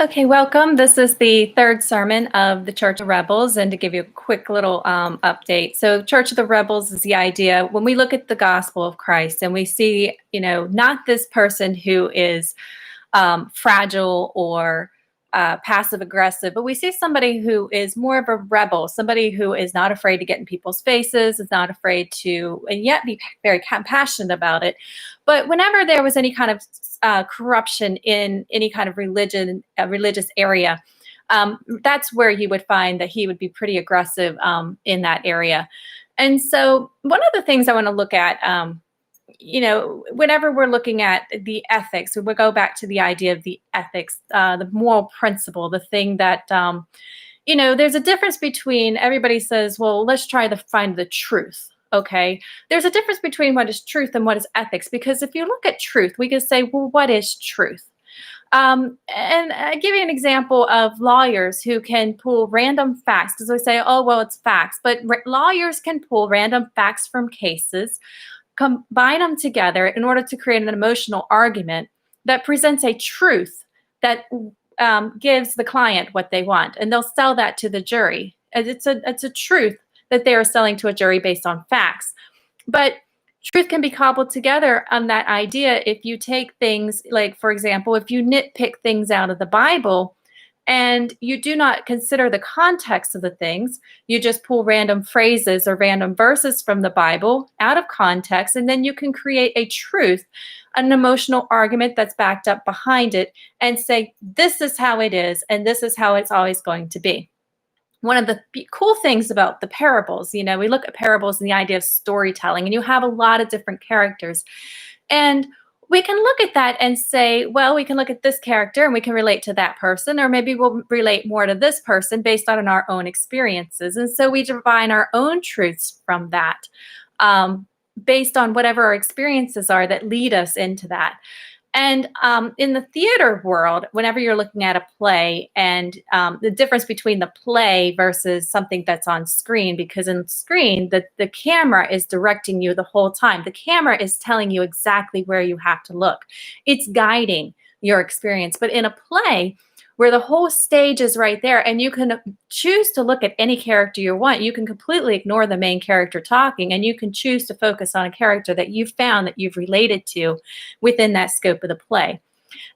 Okay, welcome. This is the third sermon of the Church of Rebels, and to give you a quick little update. So, Church of the Rebels is the idea when we look at the gospel of Christ and we see, not this person who is fragile or passive aggressive, but we see somebody who is more of a rebel, somebody who is not afraid to get in people's faces, is not afraid to, and yet be very passionate about it. But whenever there was any kind of corruption in any kind of religious area, that's where you would find that he would be pretty aggressive in that area. And so, one of the things I want to look at, whenever we're looking at the ethics, we'll go back to the idea of the ethics, the moral principle, the thing that, there's a difference between everybody says, well, let's try to find the truth. Okay. There's a difference between what is truth and what is ethics, because if you look at truth, we can say, well, what is truth? And I give you an example of lawyers who can pull random facts because we say, oh, well, it's facts. But lawyers can pull random facts from cases, combine them together in order to create an emotional argument that presents a truth that gives the client what they want. And they'll sell that to the jury. It's a truth that they are selling to a jury based on facts. But truth can be cobbled together on that idea if you take things like, for example, if you nitpick things out of the Bible and you do not consider the context of the things, you just pull random phrases or random verses from the Bible out of context, and then you can create a truth, an emotional argument that's backed up behind it, and say, this is how it is, and this is how it's always going to be. One of the cool things about the parables, we look at parables and the idea of storytelling, and you have a lot of different characters. And we can look at that and say, well, we can look at this character and we can relate to that person, or maybe we'll relate more to this person based on our own experiences. And so we divine our own truths from that, based on whatever our experiences are that lead us into that. And in the theater world, whenever you're looking at a play, and the difference between the play versus something that's on screen, because in screen, the camera is directing you the whole time. The camera is telling you exactly where you have to look. It's guiding your experience. But in a play, where the whole stage is right there and you can choose to look at any character you want. You can completely ignore the main character talking, and you can choose to focus on a character that you've found that you've related to within that scope of the play.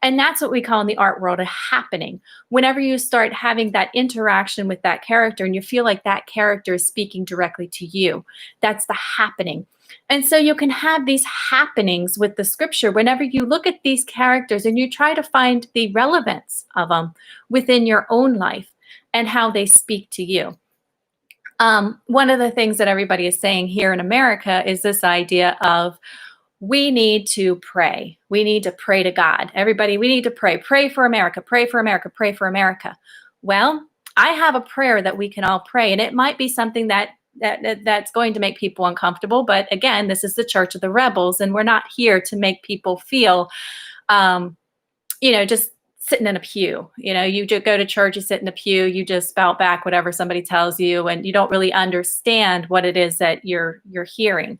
And that's what we call in the art world a happening. Whenever you start having that interaction with that character and you feel like that character is speaking directly to you, that's the happening. And so you can have these happenings with the scripture whenever you look at these characters and you try to find the relevance of them within your own life and how they speak to you. One of the things that everybody is saying here in America is this idea of, we need to pray. We need to pray to God. Everybody, we need to pray. Pray for America. Pray for America. Pray for America. Well, I have a prayer that we can all pray, and it might be something that's going to make people uncomfortable. But again, this is the Church of the Rebels, and we're not here to make people feel, just sitting in a pew. You just go to church, you sit in a pew, you just spout back whatever somebody tells you, and you don't really understand what it is that you're hearing.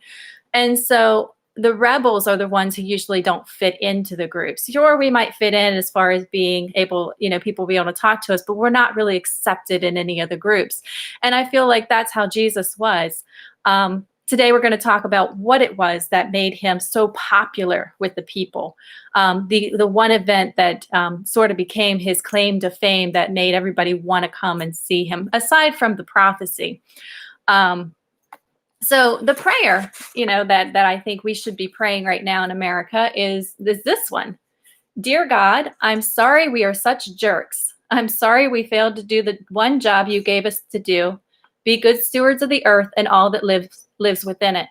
And so the rebels are the ones who usually don't fit into the groups. Sure, we might fit in as far as being able, people be able to talk to us, but we're not really accepted in any of the groups. And I feel like that's how Jesus was. Today, we're going to talk about what it was that made him so popular with the people. The one event that sort of became his claim to fame that made everybody want to come and see him, aside from the prophecy. So the prayer, that I think we should be praying right now in America is this one. Dear God, I'm sorry we are such jerks. I'm sorry we failed to do the one job you gave us to do, be good stewards of the earth and all that lives within it.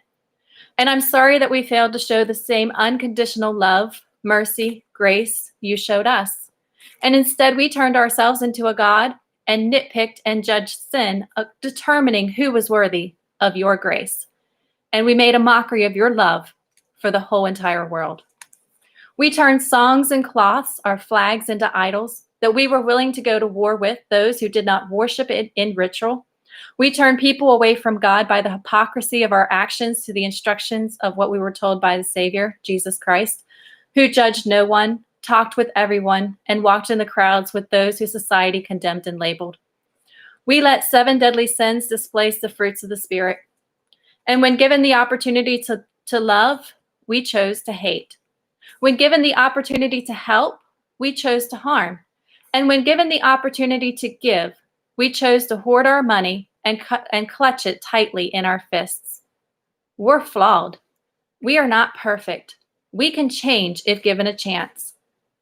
And I'm sorry that we failed to show the same unconditional love, mercy, grace you showed us. And instead we turned ourselves into a God and nitpicked and judged sin, determining who was worthy of your grace. And we made a mockery of your love for the whole entire world. We turned songs and cloths, our flags, into idols, that we were willing to go to war with those who did not worship it in ritual. We turned people away from God by the hypocrisy of our actions to the instructions of what we were told by the Savior, Jesus Christ, who judged no one, talked with everyone, and walked in the crowds with those who society condemned and labeled. We let 7 deadly sins displace the fruits of the Spirit. And when given the opportunity to love, we chose to hate. When given the opportunity to help, we chose to harm. And when given the opportunity to give, we chose to hoard our money and clutch it tightly in our fists. We're flawed. We are not perfect. We can change if given a chance.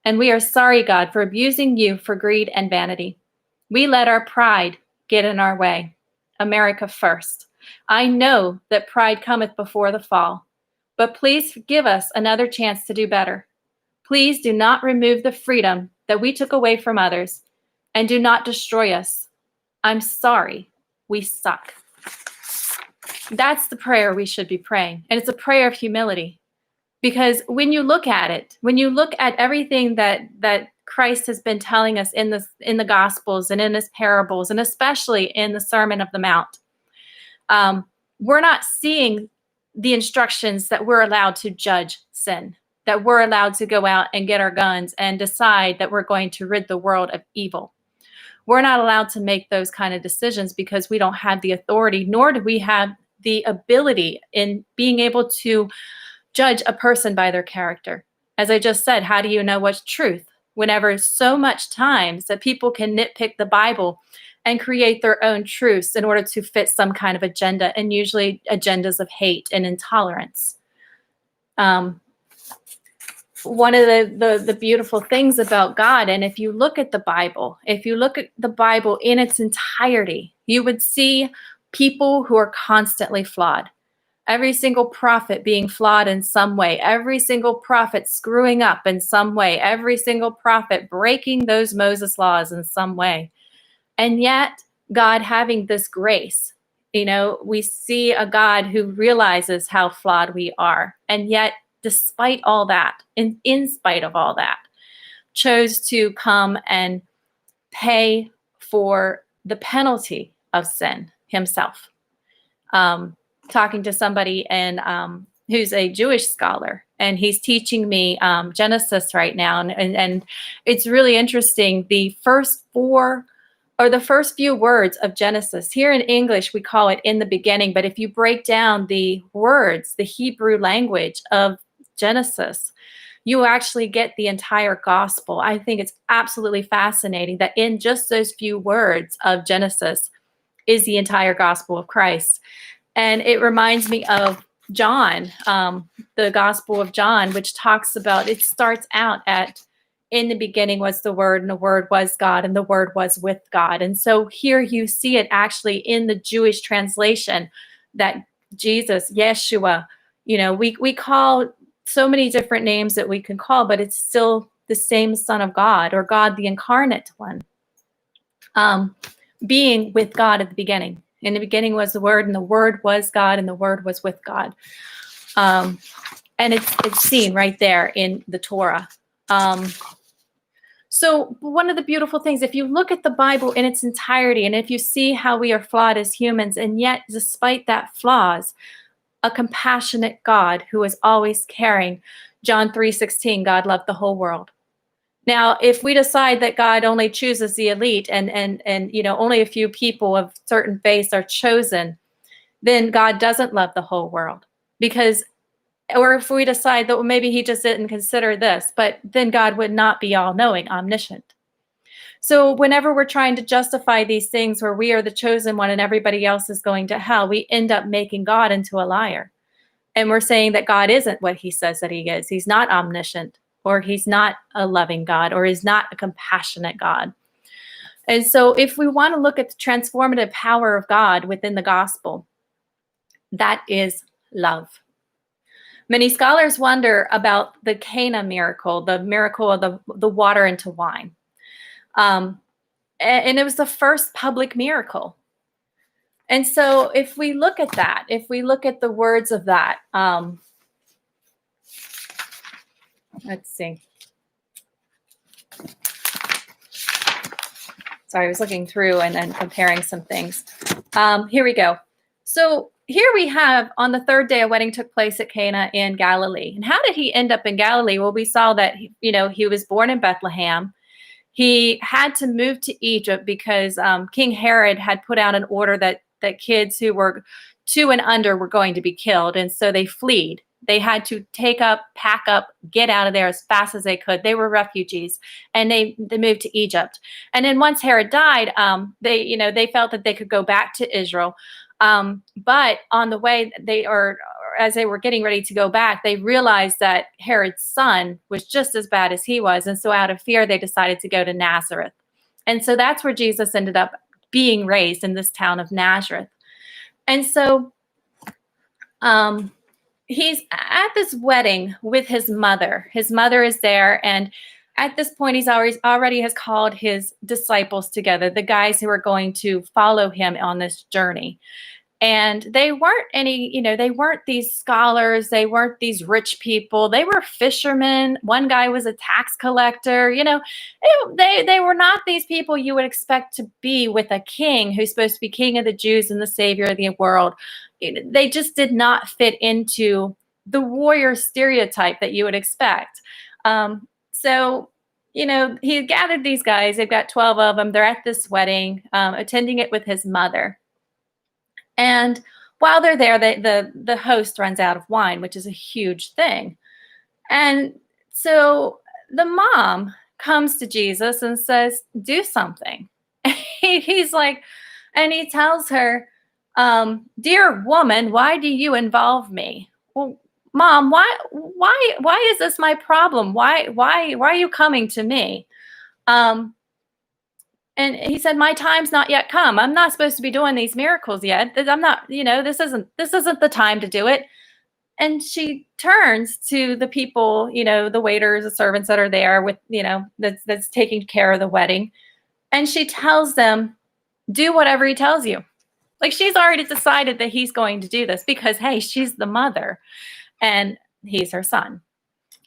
And we are sorry, God, for abusing you for greed and vanity. We let our pride get in our way. America first. I know that pride cometh before the fall, but please give us another chance to do better. Please do not remove the freedom that we took away from others, and do not destroy us. I'm sorry. We suck. That's the prayer we should be praying. And it's a prayer of humility. Because when you look at it, when you look at everything that Christ has been telling us in the Gospels and in his parables, and especially in the Sermon of the Mount, we're not seeing the instructions that we're allowed to judge sin, that we're allowed to go out and get our guns and decide that we're going to rid the world of evil. We're not allowed to make those kind of decisions because we don't have the authority, nor do we have the ability in being able to judge a person by their character. As I just said, how do you know what's truth? Whenever so much times that people can nitpick the Bible and create their own truths in order to fit some kind of agenda, and usually agendas of hate and intolerance. One of the beautiful things about God, and if you look at the Bible in its entirety, you would see people who are constantly flawed. Every single prophet being flawed in some way, every single prophet screwing up in some way, every single prophet breaking those Moses laws in some way. And yet, God having this grace, we see a God who realizes how flawed we are. And yet, despite all that, and in spite of all that, chose to come and pay for the penalty of sin himself. Talking to somebody who's a Jewish scholar, and he's teaching me Genesis right now. And it's really interesting. The first few words of Genesis, here in English, we call it in the beginning. But if you break down the words, the Hebrew language of Genesis, you actually get the entire gospel. I think it's absolutely fascinating that in just those few words of Genesis is the entire gospel of Christ. And it reminds me of John, the Gospel of John, which talks about, it starts out at, in the beginning was the Word, and the Word was God, and the Word was with God. And so here you see it actually in the Jewish translation that Jesus, Yeshua, we call so many different names that we can call, but it's still the same Son of God, or God the incarnate one, being with God at the beginning. In the beginning was the Word, and the Word was God, and the Word was with God. And it's seen right there in the Torah. So one of the beautiful things, if you look at the Bible in its entirety, and if you see how we are flawed as humans, and yet despite that flaws, a compassionate God who is always caring. John 3:16, God loved the whole world. Now, if we decide that God only chooses the elite and only a few people of certain faiths are chosen, then God doesn't love the whole world. Or if we decide that maybe he just didn't consider this, but then God would not be all-knowing, omniscient. So whenever we're trying to justify these things where we are the chosen one and everybody else is going to hell, we end up making God into a liar. And we're saying that God isn't what he says that he is. He's not omniscient, or he's not a loving God, or he's not a compassionate God. And so if we want to look at the transformative power of God within the gospel, that is love. Many scholars wonder about the Cana miracle, the miracle of the water into wine. And it was the first public miracle. And so if we look at that, if we look at the words of that, let's see. Sorry, I was looking through and then comparing some things. Here we go. So here we have on the third day a wedding took place at Cana in Galilee. And how did he end up in Galilee? Well, we saw that he was born in Bethlehem. He had to move to Egypt because King Herod had put out an order that kids who were 2 and under were going to be killed, and so they fled. They had to pack up, get out of there as fast as they could. They were refugees, and they moved to Egypt. And then once Herod died, they felt that they could go back to Israel. But on the way, as they were getting ready to go back, they realized that Herod's son was just as bad as he was. And so out of fear, they decided to go to Nazareth. And so that's where Jesus ended up being raised, in this town of Nazareth. And so he's at this wedding with his mother. His mother is there. And at this point, he's already has called his disciples together, the guys who are going to follow him on this journey. And they weren't they weren't these scholars. They weren't these rich people. They were fishermen. One guy was a tax collector. They were not these people you would expect to be with a king who's supposed to be king of the Jews and the savior of the world. They just did not fit into the warrior stereotype that you would expect. So he gathered these guys. They've got 12 of them. They're at this wedding, attending it with his mother. And while they're there, the host runs out of wine, which is a huge thing. And so the mom comes to Jesus and says, do something. He's like, and he tells her, dear woman, why do you involve me? Well, Mom, why is this my problem? Why are you coming to me? And he said, my time's not yet come. I'm not supposed to be doing these miracles yet. I'm not, this isn't the time to do it. And she turns to the people, the waiters, the servants that are there with, that's taking care of the wedding. And she tells them, do whatever he tells you. Like, she's already decided that he's going to do this because, hey, she's the mother and he's her son.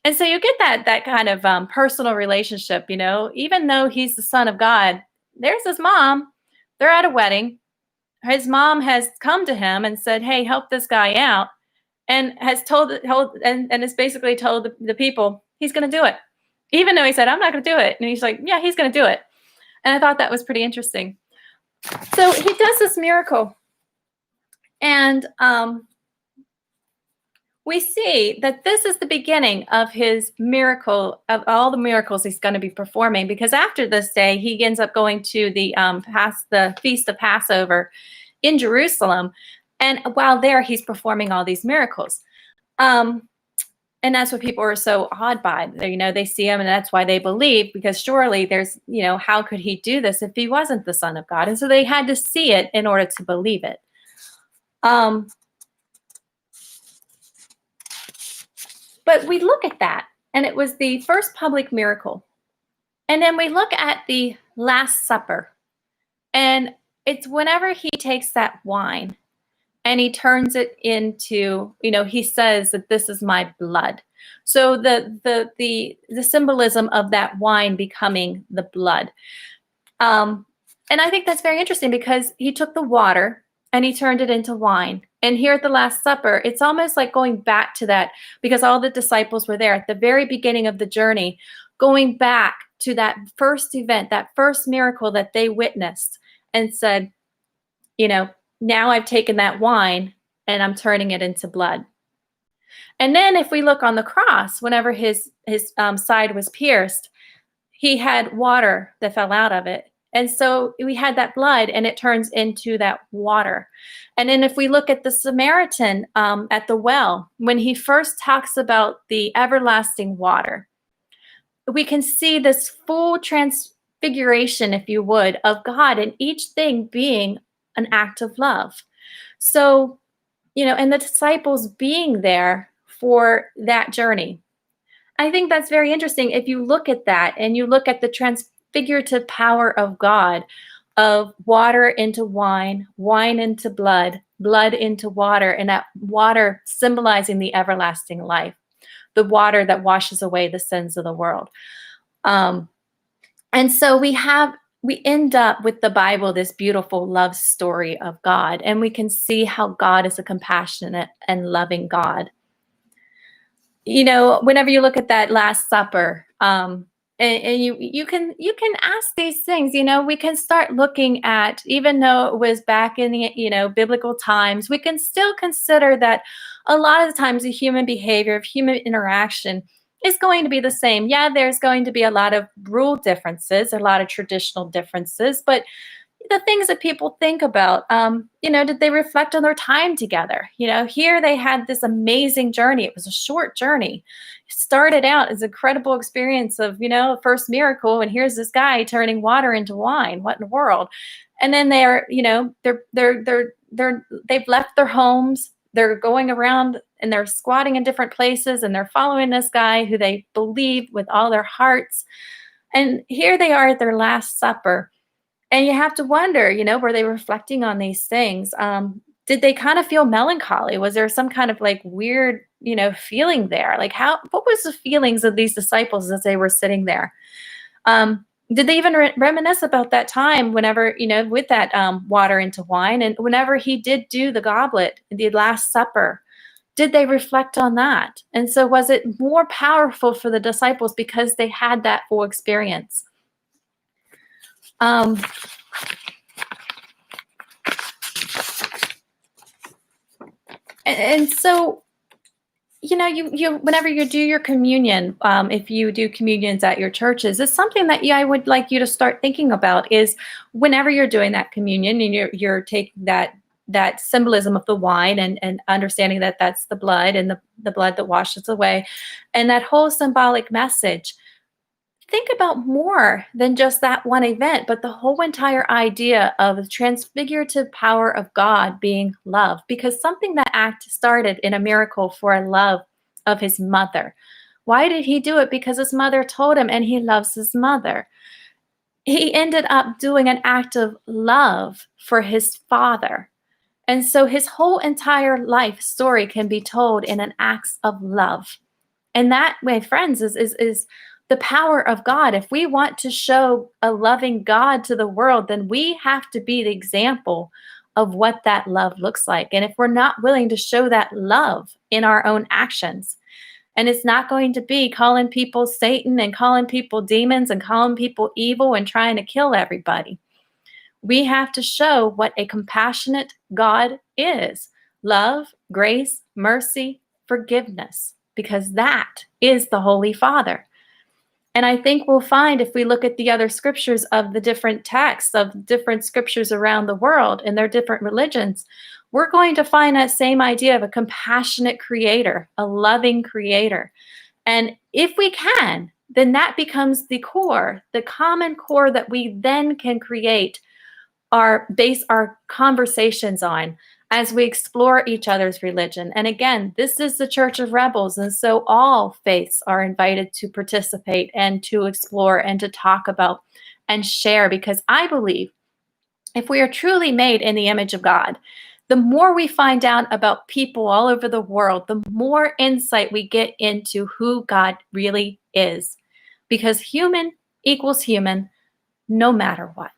And so you get that kind of personal relationship, even though he's the son of God. There's his mom. They're at a wedding. His mom has come to him and said, hey, help this guy out. And has and has basically told the people he's going to do it. Even though he said, I'm not going to do it. And he's like, yeah, he's going to do it. And I thought that was pretty interesting. So he does this miracle. And we see that this is the beginning of his miracle, of all the miracles he's going to be performing, because after this day, he ends up going to the Feast of Passover in Jerusalem. And while there, he's performing all these miracles. And that's what people are so awed by. They see him, and that's why they believe, because surely there's, how could he do this if he wasn't the Son of God? And so they had to see it in order to believe it. But we look at that, and it was the first public miracle. And then we look at the Last Supper, and it's whenever he takes that wine and he turns it into, he says that this is my blood. So the symbolism of that wine becoming the blood. And I think that's very interesting, because he took the water and he turned it into wine. And here at the Last Supper, it's almost like going back to that, because all the disciples were there at the very beginning of the journey, going back to that first event, that first miracle that they witnessed, and said, now I've taken that wine and I'm turning it into blood. And then if we look on the cross, whenever his side was pierced, he had water that fell out of it. And so we had that blood, and it turns into that water. And then if we look at the Samaritan at the well, when he first talks about the everlasting water, we can see this full transfiguration, if you would, of God, and each thing being an act of love. So, and the disciples being there for that journey. I think that's very interesting. If you look at that and you look at the transfigurative power of God, of water into wine, wine into blood, blood into water, and that water symbolizing the everlasting life, the water that washes away the sins of the world. And so we have we end up with the Bible, this beautiful love story of God, and we can see how God is a compassionate and loving God. Whenever you look at that Last Supper, and you can ask these things. We can start looking at, even though it was back in the biblical times, we can still consider that a lot of the times the human behavior of human interaction is going to be the same. Yeah, there's going to be a lot of rule differences, a lot of traditional differences, but the things that people think about, did they reflect on their time together? Here they had this amazing journey. It was a short journey. It started out as an incredible experience of, first miracle, and here's this guy turning water into wine. What in the world? And then they've left their homes. They're going around and they're squatting in different places, and they're following this guy who they believe with all their hearts. And here they are at their Last Supper. And you have to wonder, were they reflecting on these things? Did they kind of feel melancholy? Was there some kind of like weird, feeling there? Like what was the feelings of these disciples as they were sitting there? Did they even reminisce about that time whenever, with that water into wine, and whenever he did do the goblet, the Last Supper, did they reflect on that? And so was it more powerful for the disciples because they had that full experience? Um, and so, you whenever you do your communion, if you do communions at your churches, it's something that I would like you to start thinking about. Is whenever you're doing that communion and you're taking that symbolism of the wine, and understanding that that's the blood, and the blood that washes away, and that whole symbolic message. Think about more than just that one event, but the whole entire idea of the transfigurative power of God being love, because something that act started in a miracle for a love of his mother. Why did he do it? Because his mother told him, and he loves his mother. He ended up doing an act of love for his father. And so his whole entire life story can be told in an acts of love. And that, my friends, is the power of God. If we want to show a loving God to the world, then we have to be the example of what that love looks like. And if we're not willing to show that love in our own actions, and it's not going to be calling people Satan and calling people demons and calling people evil and trying to kill everybody. We have to show what a compassionate God is: love, grace, mercy, forgiveness, because that is the Holy Father. And I think we'll find, if we look at the other scriptures of the different texts of different scriptures around the world and their different religions, we're going to find that same idea of a compassionate creator, a loving creator. And if we can, then that becomes the core, the common core that we then can base our conversations on as we explore each other's religion. And again, this is the Church of Rebels. And so all faiths are invited to participate and to explore and to talk about and share, because I believe if we are truly made in the image of God, the more we find out about people all over the world, the more insight we get into who God really is, because human equals human no matter what.